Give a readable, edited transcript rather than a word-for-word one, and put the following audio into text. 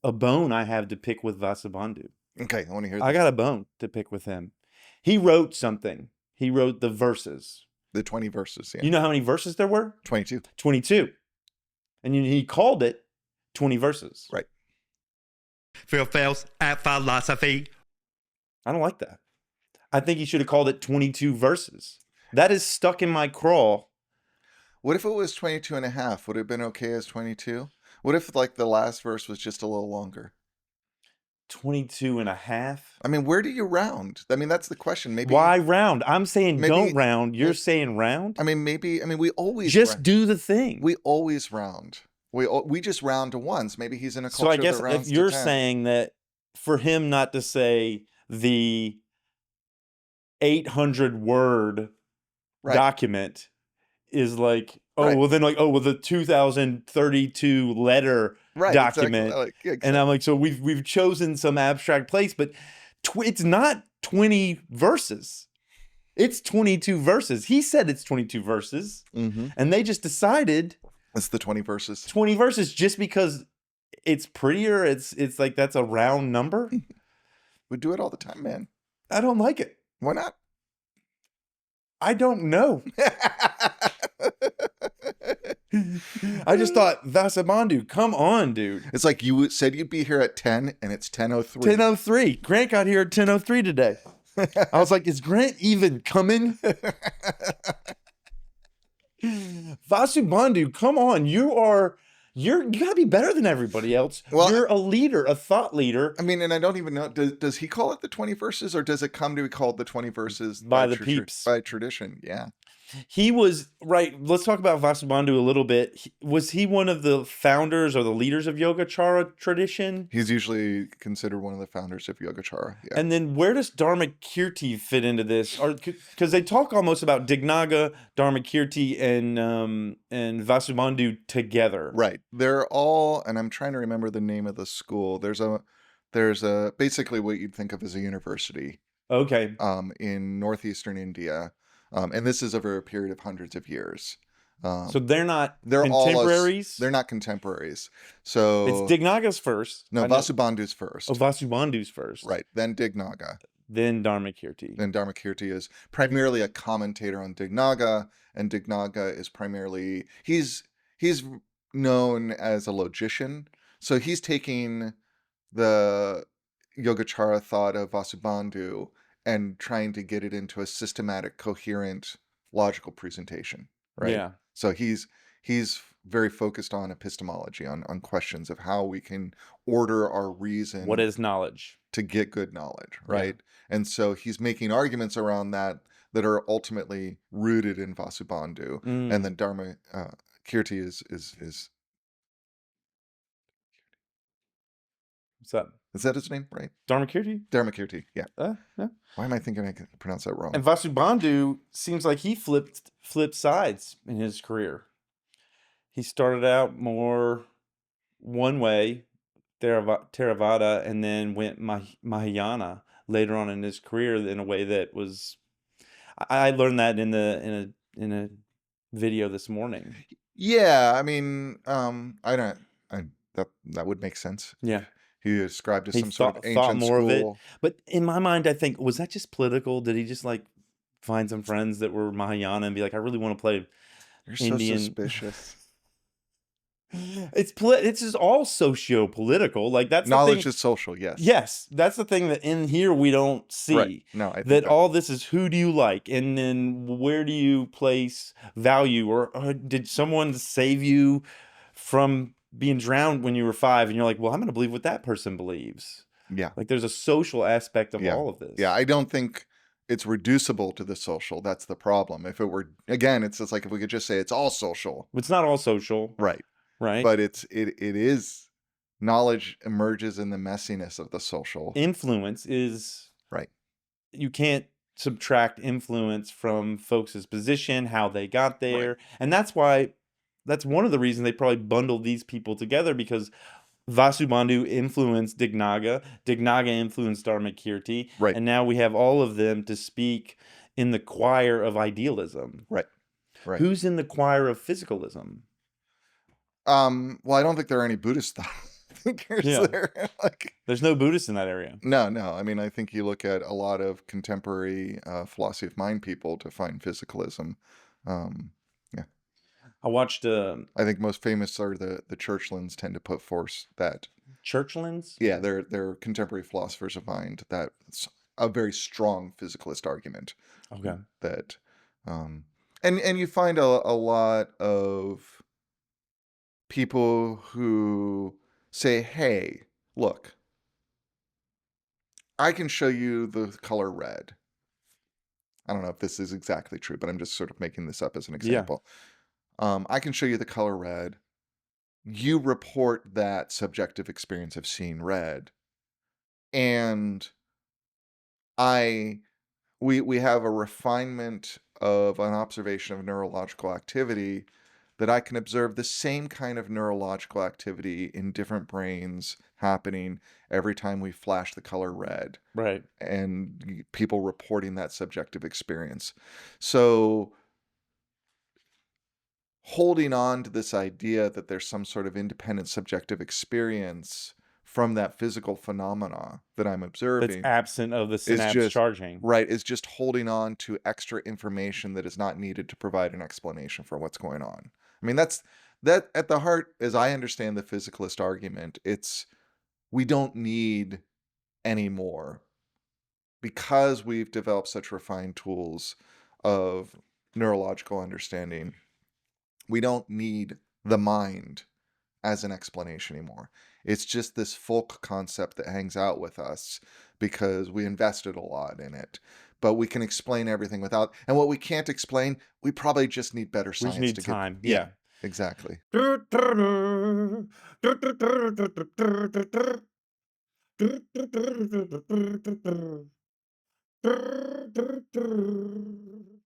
a bone I have to pick with Vasubandhu. Okay, I want to hear I this. got a bone to pick with him. He wrote something. He wrote the verses. The 20 verses, yeah. You know how many verses there were? 22. 22. And he called it 20 verses. Right. Phil fails at philosophy. I don't like that. I think he should have called it 22 verses. That is stuck in my craw. What if it was 22 and a half? Would it have been okay as 22? What if like the last verse was just a little longer? 22 and a half? I mean, where do you round? I mean, that's the question. Maybe Why round? I'm saying maybe- don't round. You're saying round? I mean, we always Just do the thing. we always round. We just round to ones. Maybe he's in a culture So I guess that rounds if you're to 10. saying that for him not to say the 800 word Right. document is like, oh, Right. well then like, oh, well the 2032 letter Right, document. exactly. Like, yeah, And I'm like, so we've chosen some abstract place, but it's not 20 verses. It's 22 verses. He said it's 22 verses, mm-hmm. and they just decided It's the 20 verses. 20 verses just because it's prettier. It's like that's a round number. We do it all the time, man. I don't like it. Why not? I don't know. I just thought, Vasubandhu, come on, dude. It's like you said you'd be here at 10 and it's 10:03. 10:03. Grant got here at 10:03 today. I was like, is Grant even coming? Vasubandhu, come on. You gotta be better than everybody else. Well, you're a leader, a thought leader. I mean, and I don't even know, does he call it the 20 verses or does it come to be called the 20 verses By the peeps. By tradition, yeah. He was, right, let's talk about Vasubandhu a little bit. Was he one of the founders or the leaders of Yogachara tradition? He's usually considered one of the founders of Yogachara, yeah. And then where does Dharmakirti fit into this? Because they talk almost about Dignaga, Dharmakirti, and Vasubandhu together. Right. They're all, and I'm trying to remember the name of the school. There's a basically what you'd think of as a university. Okay. In northeastern India. And this is over a period of hundreds of years. So they're not they're contemporaries? They're not contemporaries. So it's Dignaga's first. No, Vasubandhu's first. Oh, Vasubandhu's first. Right. Then Dignaga. Then Dharmakirti. Then Dharmakirti is primarily a commentator on Dignaga, and Dignaga is primarily he's known as a logician. So he's taking the Yogachara thought of Vasubandhu and trying to get it into a systematic, coherent, logical presentation, right? Yeah. So he's very focused on epistemology, on questions of how we can order our reason. What is knowledge? To get good knowledge, right? Yeah. And so he's making arguments around that are ultimately rooted in Vasubandhu. And then Dharmakirti is What's that? Is that his name, right? Dharmakirti? Dharmakirti, yeah. Yeah. Why am I thinking I could pronounce that wrong? And Vasubandhu seems like he flipped sides in his career. He started out more one way, Theravada, and then went Mahayana later on in his career in a way that was. I learned that in a video this morning. Yeah, I mean, that would make sense. Yeah. He ascribed to some sort of ancient more school. Of it. But in my mind, I think, was that just political? Did he just like find some friends that were Mahayana and be like, I really want to play You're Indian? so suspicious. It's just all socio-political. Like that's knowledge is social. Yes. Yes, that's the thing that in here we don't see. Right. No, I think that all this is who do you like, and then where do you place value, or did someone save you from being drowned when you were 5, and you're like, well, I'm going to believe what that person believes. Yeah. Like there's a social aspect of all of this. Yeah, I don't think it's reducible to the social. That's the problem. If it were, again, it's just like if we could just say it's all social. It's not all social. Right. Right. But it is, knowledge emerges in the messiness of the social. Influence is. Right. You can't subtract influence from folks' position, how they got there. Right. And that's one of the reasons they probably bundled these people together, because Vasubandhu influenced Dignaga influenced Dharmakirti, right. And now we have all of them to speak in the choir of idealism. Right. Right. Who's in the choir of physicalism? Well, I don't think there are any Buddhist thinkers Yeah. there. Like, There's no Buddhists in that area. no, I mean, I think you look at a lot of contemporary philosophy of mind people to find physicalism. Yeah, I watched I think most famous are the Churchlands tend to put forth that. Churchlands. Yeah, they're contemporary philosophers of mind. That's a very strong physicalist argument. Okay. That, and you find a lot of people who say, "Hey, look, I can show you the color red." I don't know if this is exactly true, but I'm just sort of making this up as an Yeah. example. I can show you the color red. You report that subjective experience of seeing red, and we have a refinement of an observation of neurological activity that I can observe the same kind of neurological activity in different brains happening every time we flash the color red, Right. and people reporting that subjective experience. So holding on to this idea that there's some sort of independent subjective experience from that physical phenomena that I'm That's observing absent of the is synapse just charging. right, is just holding on to extra information that is not needed to provide an explanation for what's going on. I mean, that's that at the heart, as I understand the physicalist argument, it's we don't need any more because we've developed such refined tools of neurological understanding. We don't need the mind as an explanation anymore. It's just this folk concept that hangs out with us because we invested a lot in it. But we can explain everything without, and what we can't explain, we probably just need better We science just need to time. get. Yeah. Exactly.